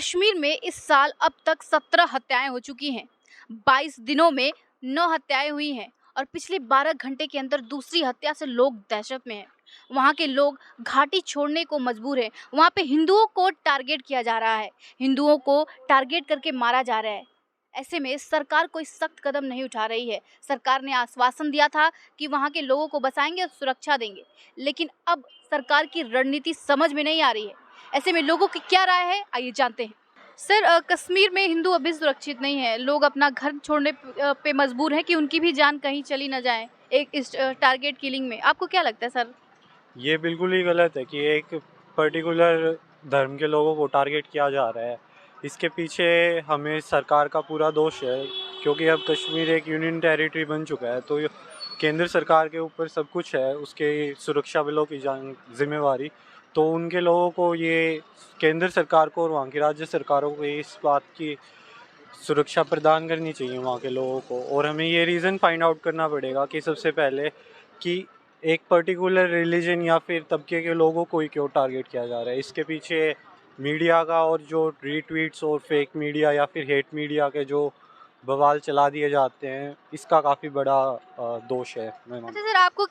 कश्मीर में इस साल अब तक 17 हत्याएं हो चुकी हैं। 22 दिनों में 9 हत्याएं हुई हैं और पिछले 12 घंटे के अंदर दूसरी हत्या से लोग दहशत में हैं। वहाँ के लोग घाटी छोड़ने को मजबूर हैं। वहाँ पे हिंदुओं को टारगेट किया जा रहा है, हिंदुओं को टारगेट करके मारा जा रहा है। ऐसे में सरकार कोई सख्त कदम नहीं उठा रही है। सरकार ने आश्वासन दिया था कि वहाँ के लोगों को बचाएंगे और सुरक्षा देंगे, लेकिन अब सरकार की रणनीति समझ में नहीं आ रही है। ऐसे में लोगों की क्या राय है, आइए जानते हैं। सर, कश्मीर में हिंदू अभी सुरक्षित नहीं है। लोग अपना घर छोड़ने पे मजबूर हैं कि उनकी भी जान कहीं चली ना जाए एक इस टारगेट किलिंग में। आपको क्या लगता है सर? ये बिल्कुल ही गलत है कि एक पर्टिकुलर धर्म के लोगों को टारगेट किया जा रहा है। इसके पीछे हमें सरकार का पूरा दोष है, क्योंकि अब कश्मीर एक यूनियन टेरिटरी बन चुका है, तो केंद्र सरकार के ऊपर सब कुछ है, उसके सुरक्षा बलों की जिम्मेवारी। तो उनके लोगों को ये केंद्र सरकार को और वहाँ की राज्य सरकारों को इस बात की सुरक्षा प्रदान करनी चाहिए वहाँ के लोगों को। और हमें ये रीज़न फाइंड आउट करना पड़ेगा कि सबसे पहले कि एक पर्टिकुलर रिलीजन या फिर तबके के लोगों को ही क्यों टारगेट किया जा रहा है। इसके पीछे मीडिया का और जो रीट्वीट्स और फेक मीडिया या फिर हेट मीडिया के जो बवाल चला दिए जाते हैं, इसका काफ़ी बड़ा दोष है। अच्छा सर, आपको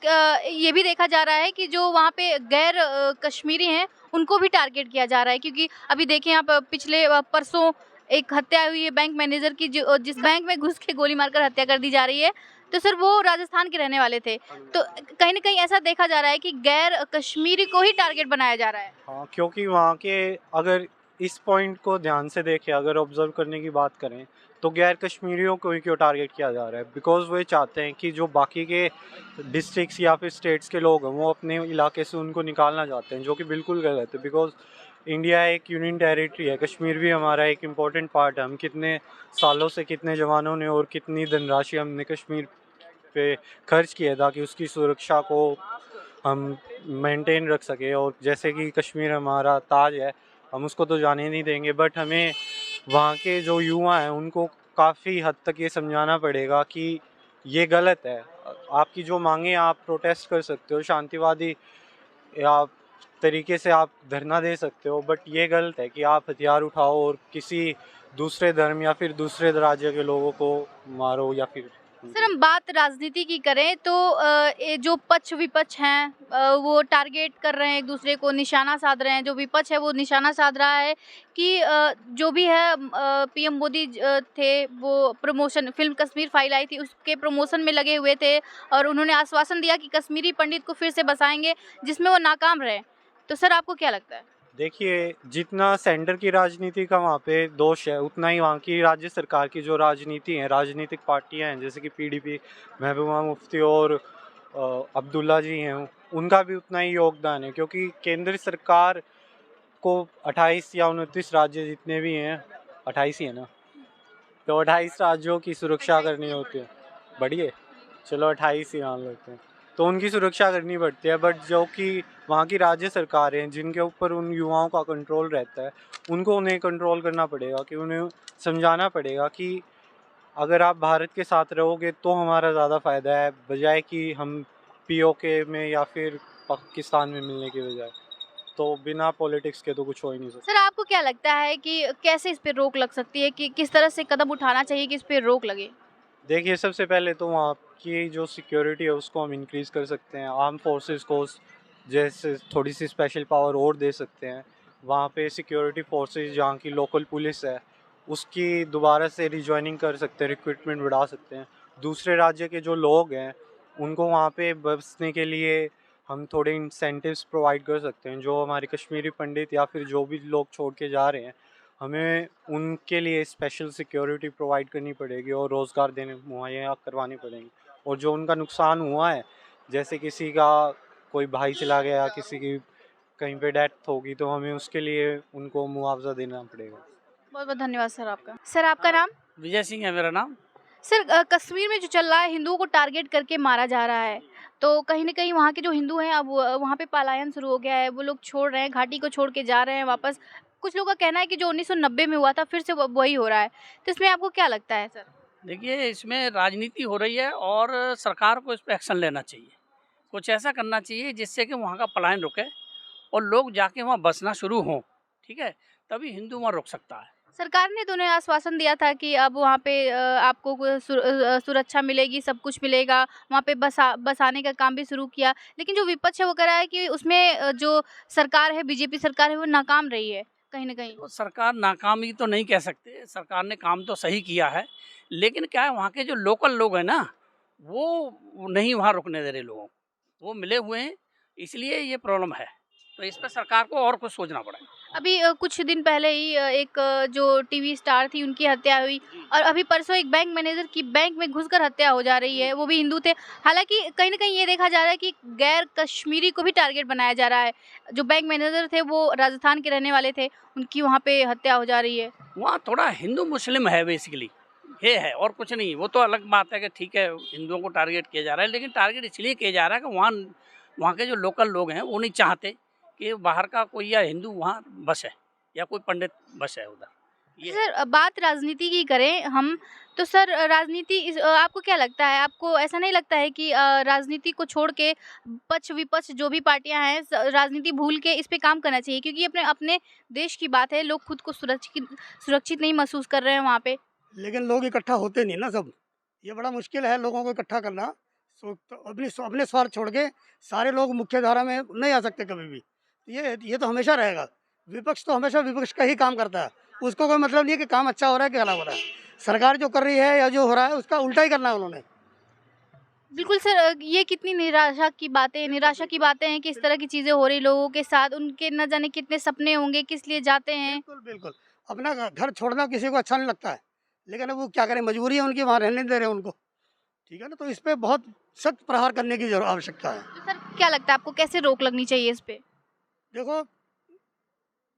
ये भी देखा जा रहा है कि जो वहाँ पे गैर कश्मीरी हैं उनको भी टारगेट किया जा रहा है, क्योंकि अभी देखें आप, पिछले परसों एक हत्या हुई है बैंक मैनेजर की, जो जिस बैंक में घुस के गोली मारकर हत्या कर दी जा रही है। तो सर वो राजस्थान के रहने वाले थे। तो कहीं ना कहीं ऐसा देखा जा रहा है कि गैर कश्मीरी को ही टारगेट बनाया जा रहा है। हाँ, क्योंकि वहाँ के अगर इस पॉइंट को ध्यान से देखें, अगर ऑब्जर्व करने की बात करें, तो गैर कश्मीरियों को ही क्यों टारगेट किया जा रहा है। बिकॉज वो चाहते हैं कि जो बाकी के डिस्ट्रिक्ट्स या फिर स्टेट्स के लोग हैं वो अपने इलाके से उनको निकालना चाहते हैं, जो कि बिल्कुल गलत है। बिकॉज इंडिया एक यूनियन टेरिटरी है, कश्मीर भी हमारा एक इम्पॉर्टेंट पार्ट है। हम कितने सालों से, कितने जवानों ने और कितनी धनराशि हमने कश्मीर पे खर्च किया ताकि उसकी सुरक्षा को हम मेंटेन रख सके। और जैसे कि कश्मीर हमारा ताज है, हम उसको तो जाने नहीं देंगे, बट हमें वहाँ के जो युवा हैं उनको काफ़ी हद तक ये समझाना पड़ेगा कि ये गलत है। आपकी जो मांगे आप प्रोटेस्ट कर सकते हो, शांतिवादी या तरीके से आप धरना दे सकते हो, बट ये गलत है कि आप हथियार उठाओ और किसी दूसरे धर्म या फिर दूसरे राज्य के लोगों को मारो या फिर। सर, हम बात राजनीति की करें तो ये जो पक्ष विपक्ष हैं वो टारगेट कर रहे हैं, एक दूसरे को निशाना साध रहे हैं। जो विपक्ष है वो निशाना साध रहा है कि जो भी है, पीएम मोदी थे, वो प्रमोशन फिल्म कश्मीर फाइल आई थी उसके प्रमोशन में लगे हुए थे और उन्होंने आश्वासन दिया कि कश्मीरी पंडित को फिर से बसाएंगे, जिसमें वो नाकाम रहे। तो सर आपको क्या लगता है? देखिए, जितना सेंटर की राजनीति का वहाँ पे दोष है, उतना ही वहाँ की राज्य सरकार की जो राजनीति है, राजनीतिक पार्टियाँ हैं जैसे कि पीडीपी, महबूबा मुफ्ती और अब्दुल्ला जी हैं, उनका भी उतना ही योगदान है। क्योंकि केंद्र सरकार को 28 या 29 राज्य जितने भी हैं, 28 ही है ना, तो 28 राज्यों की सुरक्षा करनी होती है। बढ़िए, चलो 28 ही मान लेते हैं। तो उनकी सुरक्षा करनी पड़ती है, बट जो कि वहाँ की राज्य सरकारें हैं जिनके ऊपर उन युवाओं का कंट्रोल रहता है, उनको उन्हें कंट्रोल करना पड़ेगा, कि उन्हें समझाना पड़ेगा कि अगर आप भारत के साथ रहोगे तो हमारा ज़्यादा फ़ायदा है, बजाय कि हम पीओके में या फिर पाकिस्तान में मिलने की बजाय। तो बिना पॉलिटिक्स के तो कुछ हो ही नहीं सकता। सर आपको क्या लगता है कि कैसे इस पे रोक लग सकती है, कि किस तरह से कदम उठाना चाहिए कि इस पे रोक लगे? देखिए, सबसे पहले तो वहाँ की जो सिक्योरिटी है उसको हम इंक्रीज़ कर सकते हैं। आर्म फोर्सेस को जैसे थोड़ी सी स्पेशल पावर और दे सकते हैं। वहाँ पे सिक्योरिटी फोर्सेस, जहाँ की लोकल पुलिस है, उसकी दोबारा से रिजॉइनिंग कर सकते हैं, रिक्रूटमेंट बढ़ा सकते हैं। दूसरे राज्य के जो लोग हैं उनको वहाँ पे बसने के लिए हम थोड़े इंसेंटिव्स प्रोवाइड कर सकते हैं। जो हमारे कश्मीरी पंडित या फिर जो भी लोग छोड़ के जा रहे हैं, हमें उनके लिए स्पेशल सिक्योरिटी प्रोवाइड करनी पड़ेगी और रोज़गार देने मुहैया करवाने पड़ेंगे। और जो उनका नुकसान हुआ है, जैसे किसी का कोई भाई चला गया, किसी की कहीं पे डेथ होगी, तो हमें उसके लिए उनको मुआवजा देना पड़ेगा। बहुत बहुत धन्यवाद सर आपका। सर आपका नाम? विजय सिंह है मेरा नाम। सर, कश्मीर में जो चल रहा है, हिंदुओं को टारगेट करके मारा जा रहा है, तो कहीं ना कहीं वहाँ के जो हिंदू हैं अब वहाँ पे पलायन शुरू हो गया है। वो लोग छोड़ रहे हैं, घाटी को छोड़ के जा रहे हैं वापस। कुछ लोगों का कहना है कि जो 1990 में हुआ था फिर से वही हो रहा है। तो इसमें आपको क्या लगता है सर? देखिए, इसमें राजनीति हो रही है और सरकार को इस पर एक्शन लेना चाहिए। कुछ ऐसा करना चाहिए जिससे कि वहाँ का पलायन रुके और लोग जाके वहाँ बसना शुरू हों। ठीक है, तभी हिंदू वहाँ रुक सकता है। सरकार ने तो उन्हें आश्वासन दिया था कि अब वहाँ पे आपको सुरक्षा मिलेगी, सब कुछ मिलेगा, वहाँ पे बसाने का काम भी शुरू किया। लेकिन जो विपक्ष है वो कह रहा है कि उसमें जो सरकार है, बीजेपी सरकार है, वो नाकाम रही है कहीं ना कहीं। तो सरकार नाकामी तो नहीं कह सकते, सरकार ने काम तो सही किया है, लेकिन क्या है वहाँ के जो लोकल लोग हैं ना, वो नहीं वहाँ रुकने दे रहे लोगों को, वो मिले हुए हैं, इसलिए ये प्रॉब्लम है। तो इस पर सरकार को और कुछ सोचना पड़ेगा। अभी कुछ दिन पहले ही एक जो टीवी स्टार थी उनकी हत्या हुई, और अभी परसों एक बैंक मैनेजर की बैंक में घुसकर हत्या हो जा रही है, वो भी हिंदू थे। हालांकि कहीं ना कहीं ये देखा जा रहा है कि गैर कश्मीरी को भी टारगेट बनाया जा रहा है। जो बैंक मैनेजर थे वो राजस्थान के रहने वाले थे, उनकी वहाँ पे हत्या हो जा रही है। वहाँ थोड़ा हिंदू मुस्लिम है बेसिकली, ये है और कुछ नहीं। वो तो अलग बात है कि ठीक है हिंदुओं को टारगेट किया जा रहा है, लेकिन टारगेट इसलिए किया जा रहा है कि वहाँ के जो लोकल लोग हैं वो नहीं चाहते कि बाहर का कोई या हिंदू वहाँ बस है या कोई पंडित बस है उधर। ये सर बात राजनीति की करें हम, तो सर राजनीति आपको क्या लगता है, आपको ऐसा नहीं लगता है कि राजनीति को छोड़ के पक्ष विपक्ष जो भी पार्टियां हैं राजनीति भूल के इस पे काम करना चाहिए, क्योंकि अपने अपने देश की बात है, लोग खुद को सुरक्षित नहीं महसूस कर रहे हैं वहाँ पे। लेकिन लोग इकट्ठा होते नहीं ना सब, ये बड़ा मुश्किल है लोगों को इकट्ठा करना। तो अपने स्वार्थ छोड़ के सारे लोग मुख्य धारा में नहीं आ सकते कभी भी। ये तो हमेशा रहेगा। विपक्ष तो हमेशा विपक्ष का ही काम करता है, उसको कोई मतलब नहीं है कि काम अच्छा हो रहा है कि खराब हो रहा है। सरकार जो कर रही है या जो हो रहा है उसका उल्टा ही करना है उन्होंने। बिल्कुल सर, ये कितनी निराशा की बातें हैं कि इस तरह की चीज़ें हो रही लोगों के साथ, उनके न जाने कितने सपने होंगे, किस लिए जाते हैं। बिल्कुल बिल्कुल, अपना घर छोड़ना किसी को अच्छा नहीं लगता है, लेकिन अब वो क्या करें, मजबूरी है उनकी, वहाँ रहने दे रहे हैं उनको, ठीक है ना। तो इस पर बहुत सख्त प्रहार करने की आवश्यकता है। तो सर क्या लगता है आपको, कैसे रोक लगनी चाहिए इस पे? देखो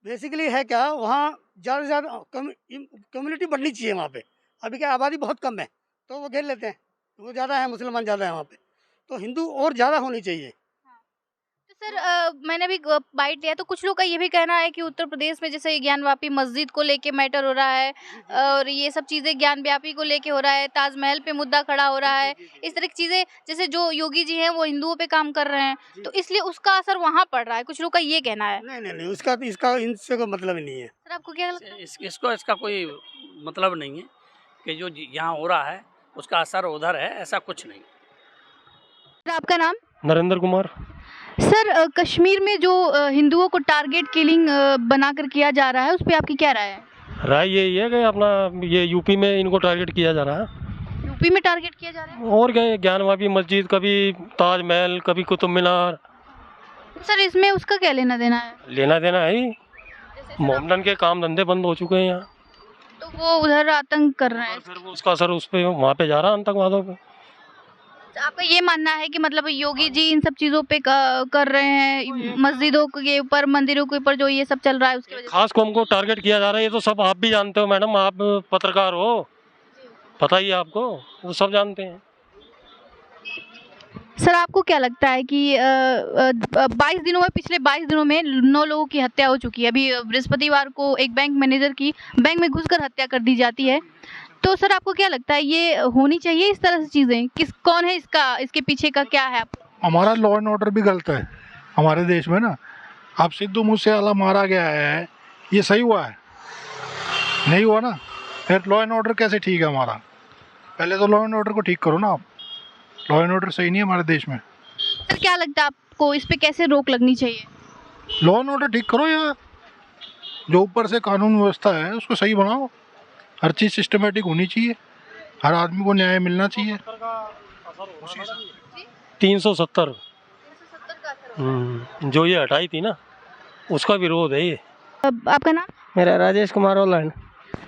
बेसिकली है क्या, वहाँ ज़्यादा से ज़्यादा कम्युनिटी बढ़नी चाहिए वहाँ पे। अभी क्या आबादी बहुत कम है तो वो घेर लेते हैं, वो ज़्यादा है, मुसलमान ज़्यादा है वहाँ पे, तो हिंदू और ज़्यादा होनी चाहिए। तो सर मैंने भी बाइट लिया तो कुछ लोग का ये भी कहना है कि उत्तर प्रदेश में जैसे ज्ञानवापी मस्जिद को लेके मैटर हो रहा है, और ये सब चीज़ें ज्ञानव्यापी को लेके हो रहा है, ताजमहल पे मुद्दा खड़ा हो रहा है, इस तरह की चीज़ें, जैसे जो योगी जी हैं वो हिंदुओं पे काम कर रहे हैं, तो इसलिए उसका असर वहाँ पड़ रहा है, कुछ लोग का ये कहना है। नहीं, इसका इनसे कोई मतलब ही नहीं है। सर आपको क्या लगता है? इसका कोई मतलब नहीं है कि जो यहाँ हो रहा है उसका असर उधर है, ऐसा कुछ नहीं। सर आपका नाम? नरेंद्र कुमार। सर कश्मीर में जो हिंदुओं को टारगेट किलिंग बनाकर किया जा रहा है, उस पर आपकी क्या राय है? राय यही है कि अपना ये यूपी में इनको टारगेट किया जा रहा है। यूपी में टारगेट किया जा रहा है? और क्या, ज्ञानवापी मस्जिद, कभी ताजमहल, कभी कुतुब मीनार। सर इसमें उसका क्या लेना देना है? लेना देना है ही, मोमडन के काम धंधे बंद हो चुके हैं यहाँ, तो वो उधर आतंक कर रहे हैं। फिर वो उसका असर उस पे वहाँ पे जा रहा है, आतंकवादों पे। तो आपका ये मानना है कि मतलब योगी जी इन सब चीज़ों पे कर रहे हैं, मस्जिदों के ऊपर, मंदिरों के ऊपर जो ये सब चल रहा है उसकी वजह खास कौम को टारगेट किया जा रहा है, ये तो सब आप भी जानते हो मैडम, आप पत्रकार हो, पता ही है आपको, वो सब जानते हैं। से? सर आपको क्या लगता है कि 22 दिनों में, पिछले 22 दिनों में 9 लोगों की हत्या हो चुकी है। अभी बृहस्पतिवार को एक बैंक मैनेजर की बैंक में घुसकर हत्या कर दी जाती है, तो सर आपको क्या लगता है ये होनी चाहिए इस तरह से चीज़ें? कौन है इसके पीछे का क्या है? हमारा लॉ एंड ऑर्डर भी गलत है हमारे देश में ना। अब सिद्धू मूसेवाला मारा गया है, ये सही हुआ है? नहीं हुआ ना, फिर लॉ एंड ऑर्डर कैसे ठीक है हमारा? पहले तो लॉ एंड ऑर्डर को ठीक करो ना आप, लॉ एंड ऑर्डर सही नहीं है हमारे देश में। सर क्या लगता है आपको, इस पे कैसे रोक लगनी चाहिए? लॉ एंड ऑर्डर ठीक करो, या जो ऊपर से कानून व्यवस्था है उसको सही बनाओ, हर चीज़ सिस्टमेटिक होनी चाहिए, हर आदमी को न्याय मिलना चाहिए। 370 जो ये हटाई थी ना, उसका विरोध है ये। आपका नाम? मेरा राजेश कुमार ऑनलाइन।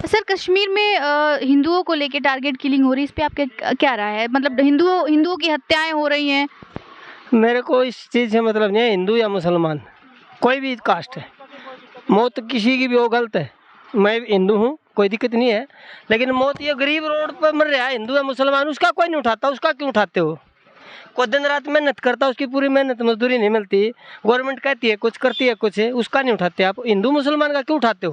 सर कश्मीर में हिंदुओं को लेके टारगेट किलिंग हो रही है, इस पे आपका क्या राय है? मतलब हिंदुओं की हत्याएं हो रही हैं। मेरे को इस चीज़ से मतलब नहीं है, हिंदू या मुसलमान कोई भी कास्ट है, मौत किसी की भी हो गलत है। मैं हिंदू हूँ, कोई दिक्कत नहीं है, लेकिन मौत ये गरीब रोड पर मर रहा है, हिंदू या मुसलमान, उसका कोई नहीं उठाता। उसका क्यों उठाते हो? कोई दिन रात मेहनत करता, उसकी पूरी मेहनत मजदूरी नहीं मिलती, गवर्नमेंट कहती है कुछ, करती है कुछ है, उसका नहीं उठाते आप। हिंदू मुसलमान का क्यों उठाते हो?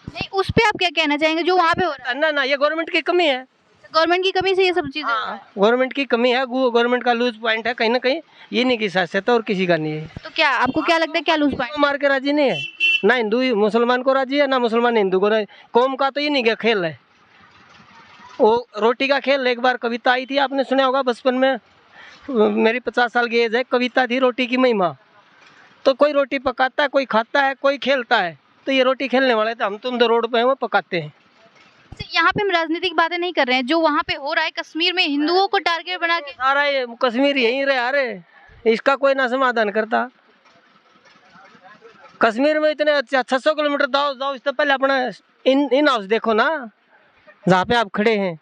नहीं, उस पे आप क्या कहना चाहेंगे जो वहाँ पे हो रहा है? ना ये गवर्नमेंट की कमी है, गवर्नमेंट की कमी से ये सब चीज़ें। गवर्नमेंट की कमी है, गवर्नमेंट का लूज पॉइंट है कहीं ना कहीं, ये नहीं की साथ और किसी का नहीं है। तो क्या आपको क्या लगता है, क्या लूज पॉइंट? मार के राजी नहीं है। ना हिंदू मुसलमान को राजी है, ना मुसलमान हिंदू को राजी। कौम का तो ये नहीं क्या खेल है, वो रोटी का खेल। एक बार कविता आई थी, आपने सुना होगा बचपन में, मेरी 50 साल की एज है, कविता थी रोटी की महिमा। तो कोई रोटी पकाता है, कोई खाता है, कोई खेलता है। तो ये रोटी खेलने वाले थे, हम तुम तो रोड पे हैं, वो पकाते हैं। यहाँ पे हम राजनीतिक बातें नहीं कर रहे हैं, जो वहाँ पे हो रहा है कश्मीर में हिंदुओं को टारगेट बना के। सारा ये कश्मीर यहीं रहे, अरे इसका कोई ना समाधान करता। कश्मीर में इतने 600 किलोमीटर जाओ, इससे पहले अपना इन हाउस देखो ना, जहाँ पे आप खड़े हैं।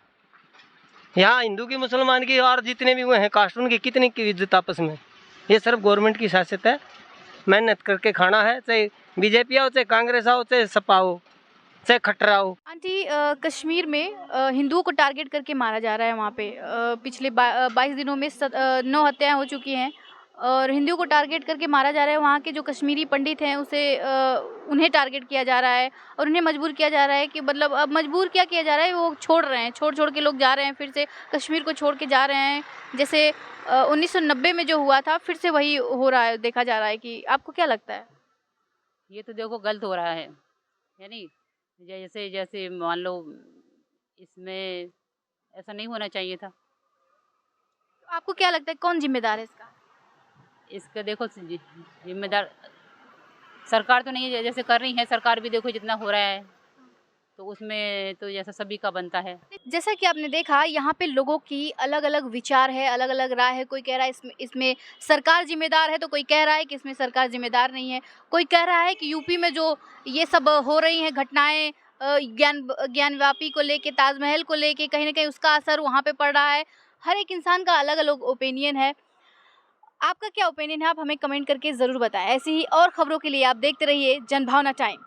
यहाँ हिंदू की, मुसलमान की और जितने भी हुए हैं कास्ट, उनकी कितनी की इज्जत आपस में। ये सिर्फ गवर्नमेंट की सियासत है, मेहनत करके खाना है, चाहे बीजेपी आओ, चाहे कांग्रेस आओ, चाहे सपा हो, चाहे खट्टर आओ। आंटी, कश्मीर में हिंदुओं को टारगेट करके मारा जा रहा है वहाँ पे। पिछले 22 दिनों में 9 हत्याएं हो चुकी हैं और हिंदुओं को टारगेट करके मारा जा रहा है। वहाँ के जो कश्मीरी पंडित हैं उन्हें टारगेट किया जा रहा है और उन्हें मजबूर किया जा रहा है कि मतलब अब मजबूर क्या किया जा रहा है, वो छोड़ रहे हैं, छोड़ के लोग जा रहे हैं, फिर से कश्मीर को छोड़ के जा रहे हैं। जैसे 1990 में जो हुआ था, फिर से वही हो रहा है, देखा जा रहा है। कि आपको क्या लगता है? ये तो देखो गलत हो रहा है, यानी जैसे जैसे मान लो इसमें ऐसा नहीं होना चाहिए था। आपको क्या लगता है कौन जिम्मेदार है इसका? इसका देखो जिम्मेदार सरकार तो नहीं है, जैसे कर रही है सरकार भी, देखो जितना हो रहा है तो उसमें तो जैसा सभी का बनता है। जैसा कि आपने देखा, यहाँ पे लोगों की अलग अलग विचार है, अलग अलग राय है। कोई कह रहा है इसमें सरकार जिम्मेदार है, तो कोई कह रहा है कि इसमें सरकार जिम्मेदार नहीं है। कोई कह रहा है कि यूपी में जो ये सब हो रही हैं घटनाएं, ज्ञानवापी को लेके, ताजमहल को लेके, कहीं ना कहीं उसका असर वहाँ पे पड़ रहा है। हर एक इंसान का अलग अलग ओपिनियन है। आपका क्या ओपिनियन है, आप हमें कमेंट करके ज़रूर बताएं। ऐसी ही और खबरों के लिए आप देखते रहिए जनभावना टाइम।